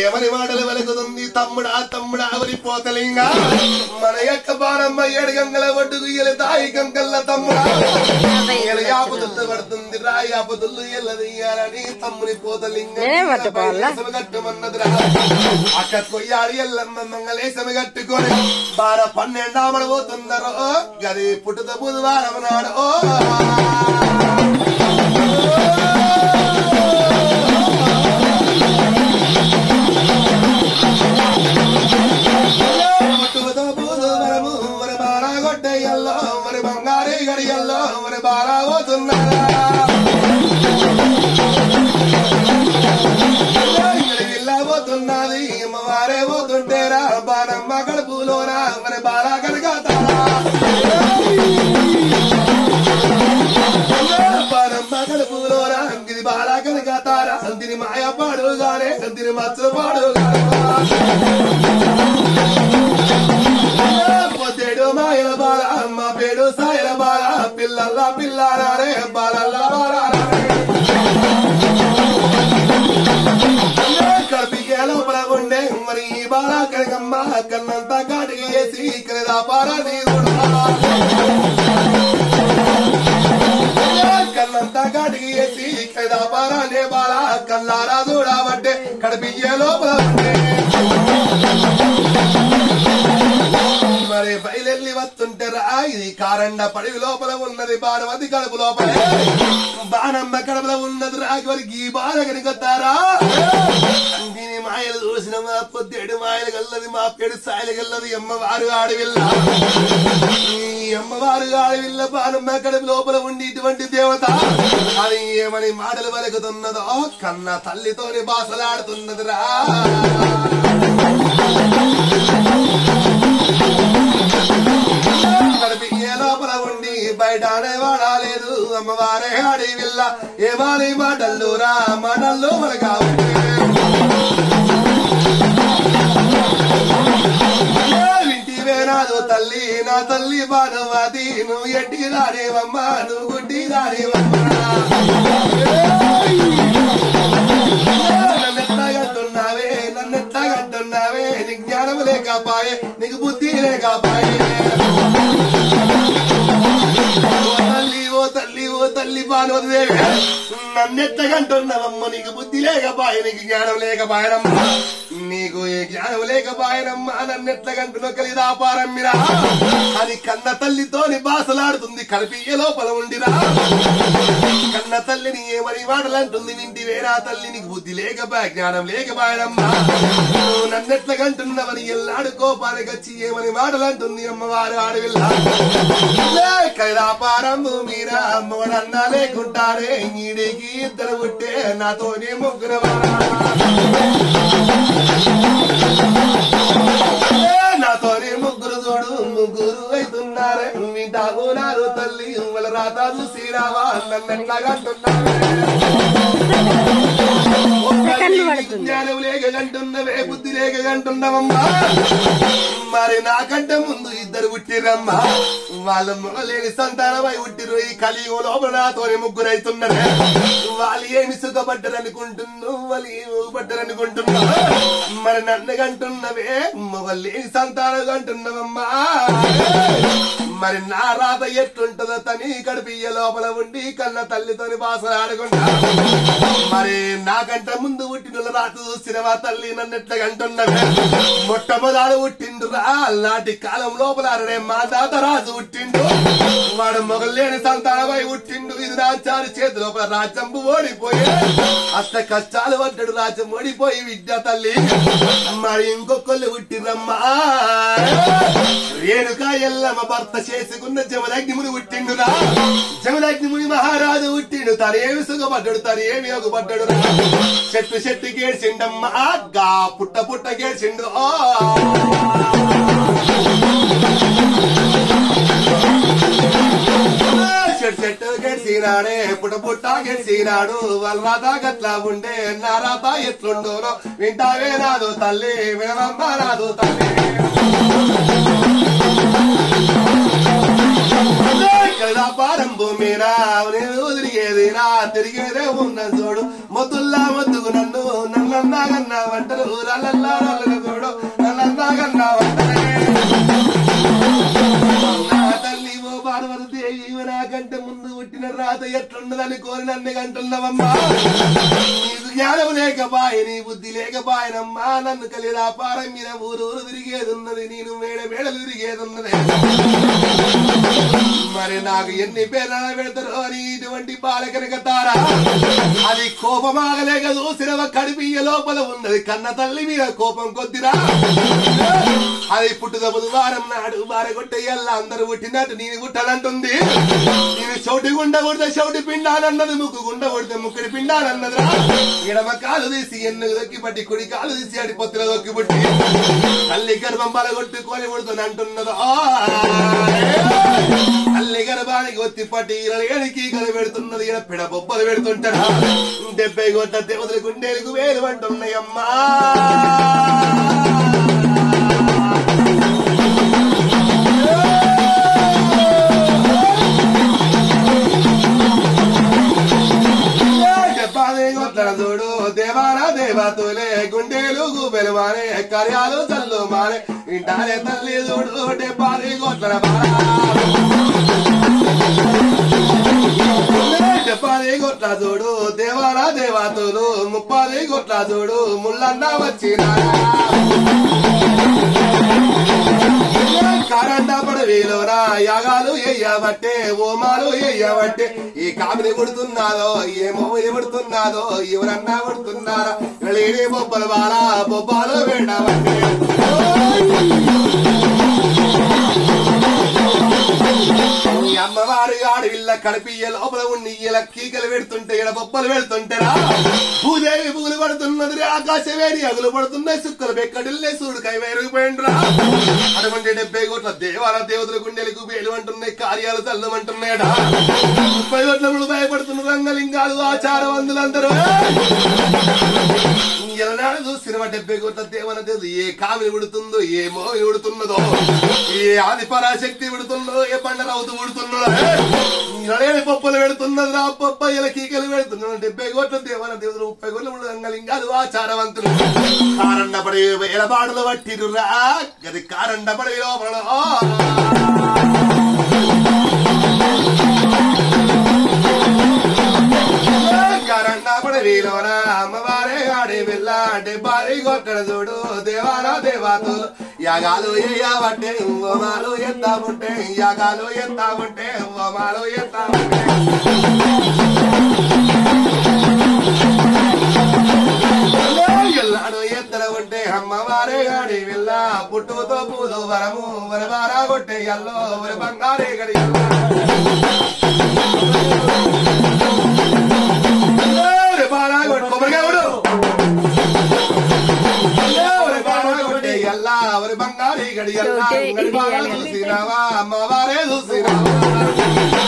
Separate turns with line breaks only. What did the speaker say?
ఏమని మాటలు వెలుగుతుంది తమ్ముడా తమ్ముడా అవరి పోతలింగా మన యొక్క బాణమ్మ 7 గంగల ఒడ్డుకు తాయి గంగల్ల తమ్ముడా యాపదుల్లు పడుతుంది రా యాపదుల్లు ఎల్లదయ్యారని తమ్ముని పోతలింగట్టుమన్నదిరా అక్క కొయ్యాడి ఎల్లమ్మ మంగళేశమి కట్టుకొని 12 పోతున్నారో గది పుట్టుత బుధవారం నాడు మరి బంగారీ గడియల్లో మరి బాగా పోతున్నారా ఇళ్ళ పోతున్నది అమ్మవారే పోతుంటేరా బాణమ్మ కడుపులోనా మరి బాగా కడగతారా బాణమ్మ కడుపులోనా ఇది బాగా కడగతారా దీని మాయ పాడుగానే దీని మచ్చలు పాడుగానే పొద్దేడు మాయల బాల అమ్మ పేడు సాయల బాల పిల్లల పిల్లారే బాలల్ల కడిపికే లోపల ఉండే మరి ఈ బాల కడకమ్మ కన్నంతా కాటికి వేసి కలదా పారా కన్నంతా కాటికి వేసి కలదా పారానే బాల కల్లారా చూడబట్టే కడిపికే లోపల ఉండే మరి బయలెల్లి వస్తుంటారా ఇది కారండ పడివి లోపల ఉన్నది బాణవతి కడుపు లోపల బాణమ్మ కడుపులో ఉన్నది రాకి ఈ బాధ కనుకొస్తారా దీని మాయలు చూసిన మా పొద్దేడు మాయలు గల్లది మా పేడు సాయలు గల్లది అమ్మవారు ఆడవిల్ల ఈ అమ్మవారు ఆడవిల్ల బాణమ్మ కడుపు లోపల ఉండి ఇటువంటి దేవత అది ఏమని మాటలు పలుకుతున్నదో కన్న తల్లితోని బాసలాడుతున్నదిరా లోపల ఉండి బయటనే వాడాలేదు అమ్మవారే ఆడి విల్ల ఏమాని మాటల్లో రా మాటల్లో మనగా వింటివే నాదో తల్లి నా తల్లి బాణవతి నువ్వు ఎట్టి రానేవమ్మ నువ్వు గుడ్డి రానేవమ్మా నన్నెట్లాగంటున్నావే నన్నెట్లాగంటున్నావే నీకు జ్ఞానం లేకపాయే నీకు బుద్ధి లేకపాయే ఓ తల్లి బాణవదేవి నన్నెత్తగంటున్నావమ్మ నీకు బుద్ధి లేకపాయ నీకు జ్ఞానం లేకపాయనమ్మా నీకు ఏ జ్ఞానం లేకపాయనమ్మా నన్నెత్తగంటున్న కలిదాపారమ్మిరా అని కన్న తల్లితోని బాసలాడుతుంది కలిపియ లోపల ఉండిరా కన్న తల్లిని ఏమని మాటలంటుంది నింటి వేరా తల్లి నీకు బుద్ధి లేకపాయ జ్ఞానం లేకపాయనమ్మా నువ్వు నన్నెట్లగంటున్నవని ఎల్లాడు కోపానికి వచ్చి ఏమని మాటలంటుంది అమ్మవారు ఆడవిల్ల కైలాపారమ్ము మీరా అమ్మవాడన్నా లేకుంటారే ఈడికి 2 పుట్టే నాతోనే 3 నాతోనే 3 చూడు 3 అవుతున్నారే వింటావు నారు తల్లి వాళ్ళ రాత చూసిరావా నన్నెట్లాగంటున్నారే జ్ఞానం లేకంటున్నవే బుద్ధి లేకంటున్నావమ్మా మరి నాకంటే ముందు 2 పుట్టిరమ్మా వాళ్ళు మొగలేని సంతానమై పుట్టిరు ఈ కలియుగం లోపల నాతోనే 3 అవుతున్నారు వాళ్ళు ఏమి సుఖపడ్డారనుకుంటున్నావు వాళ్ళు ఏమి ఊపడ్డారనుకుంటున్నావు మరి నన్ను కంటున్నవే మొగలేని సంతానం కంటున్నావమ్మా మరి నా రాత ఎట్లుంటుందో తని కడిపియ్య లోపల ఉండి కన్న తల్లితోని బాసలు ఆడుకుంటా మరి నాకంటే ముందు పుట్టిన రాత చూసినవా తల్లి నన్ను ఎట్లా కంటున్నవే మొట్టమొదలు పుట్టిండురా నాటి కాలం లోపల మా తాత రాజు పుట్టిండు వాడు మొగలేని సంతానమై పుట్టిండు ఇది రాజ్యాలు చేతి లోపల రాజ్యంబు ఓడిపోయి అష్ట కష్టాలు పడ్డాడు రాజ్యం ఓడిపోయి విద్య తల్లి మరి ఇంకొకళ్ళు పుట్టిరమ్మా రేణుకా ఎల్లమ్మ భర్త చేసుకున్న జమదగ్నిముని పుట్టిండురా జమదగ్నిముని మహారాజు పుట్టిండు తనేమి సుఖపడ్డాడు తనేమి యోగపడ్డాడు రా చెట్టు గేడ్చిండమ్మా గా పుట్ట గేడ్చిండు చెట్టు గెలిచినాడే పుట్ట గెలిచినాడు వాళ్ళ రాత గట్లా ఉండే నా రాత ఎట్లుండోనో వింటావే నాదు తల్లి వినవమ్మ నాదు తల్లి పారం భూమిరా నేను తిరిగేదిరా తిరిగేదే ఉన్న చూడు మొత్తుల్లా మొత్తుకు నన్నన్నాగన్నా వంటరు రల్లల్లా రల్లల చూడు నన్నన్నాగన్నా వంటరే తల్లి ఓ పార్వతి నాకంటే ముందు పుట్టిన రాత ఎట్లున్నదని కోరి నన్ను కంటున్నావమ్మా నీకు జ్ఞానం లేకపాయ నీ బుద్ధి లేకపాయనమ్మా నన్ను కలిరా పారం మీద ఊరూరు తిరిగేది ఉన్నది నేను మేడలు తిరిగేది ఉన్నది మరి నాకు ఎన్ని పేర్లు పెడతారో అని ఇటువంటి బాలకనక తారా అది కోపమాగలేక చూసిన కడిపియ్య లోపల ఉన్నది కన్న తల్లి మీద కోపం కొద్దిరా అది పుట్టుద బుధవారం నాడు బారగొట్టేయల్లా అందరూ పుట్టినట్టు నేను పుట్టాలంటుంది నేను చౌటి గుండ కొడితే చౌటి పిండాలన్నది ముక్కు గుండ కొడితే ముక్కుడి పిండాలన్నదిరా ఎడమ కాలు తీసి ఎన్నుకు దొక్కి పట్టి కుడి కాలు తీసి అడి పొత్తుల దొక్కి పుట్టి తల్లి గర్భం బలగొట్టుకొని పుడుతుంది అంటున్నదో తల్లి గర్భానికి ఒత్తి పట్టి ఇరలేడికి కలబెడుతున్నది ఇలా పిడ బొబ్బలు పెడుతుంటారా 70 కోట్ల దేవతల గుండెలకు వేలు అంటున్నాయమ్మా చూడు దేవారా దేవతులే గుండెలు గుబెలు మానే కార్యాలు చల్లు మానే ఇంటారే తల్లి చూడు 70 కోట్ల 70 కోట్ల చూడు దేవారా దేవతులు 30 కోట్ల చూడు ముళ్ళన్నా వచ్చినా కారండ పడవేలోరా యాగాలు ఎయ్యబట్టే ఓమాలు ఎయ్యబట్టే ఈ కామిని పుడుతున్నాదో ఏమో పుడుతున్నాదో ఎవరన్నా పుడుతున్నారా లేని బొబ్బలు బాలా బొబ్బాలు వేడబట్టే అమ్మవారు ఆడవిల్ల కడిపియ్య లోపల ఉండి ఇలా కీకలు పెడుతుంటే ఇలా బొబ్బలు పెడుతుంటారా భూదేవి పూలు పడుతున్నది ఆకాశవేణి అగులు పడుతున్నాయి సుక్కలు బెక్కడిల్లే సూడు కైవేరిపోయిండ్రా అటువంటి 70 కోట్ల దేవాల దేవతల గుండెలకు వేలు అంటున్నాయి కార్యాలు చల్లమంటున్నాయట 30 కోట్ల భయపడుతున్న రంగలింగాలు ఆచారవంతులందరూ ఎలనాడు చూసిన 70 కోట్ల దేవన దేవుడు ఏ కామిని ఉడుతుందో ఏ మోని ఉడుతున్నదో ఏ ఆది పరాశక్తి ఉడుతుందో ఏ బండరావుతూ ఉడుతున్నదో ఇరలేని పప్పులు పెడుతున్నది రా పప్ప ఇలా కీకలు పెడుతున్నది 70 కోట్ల దేవన దేవుడు 30 కోట్ల రంగలింగాలు ఆచారవంతులు కారండపడి ఎలబాడులు పట్టిరురా గది కారండపడి లోపల కరండపడవిలోన అమ్మవారే ఆడి వెళ్ళ 70 కోట్ల చూడు దేవారా దేవతలు యాగాలు ఎయ్యబట్టే ఓమాలు ఎత్తాముంటే యాగాలు ఎత్తాముంటే ఓమాలు ఎత్తాముంటే ఎల్లాడు ఎత్తర ఉంటే అమ్మవారే గాడి వెళ్ళ పుట్టుతో పూదు వరము వరబారా కొట్టే ఎల్లో వరి బంగారే గడి ఎల్లా వరి బంగారీ గడి ఎల్లా చూసినావా అమ్మవారే చూసినావా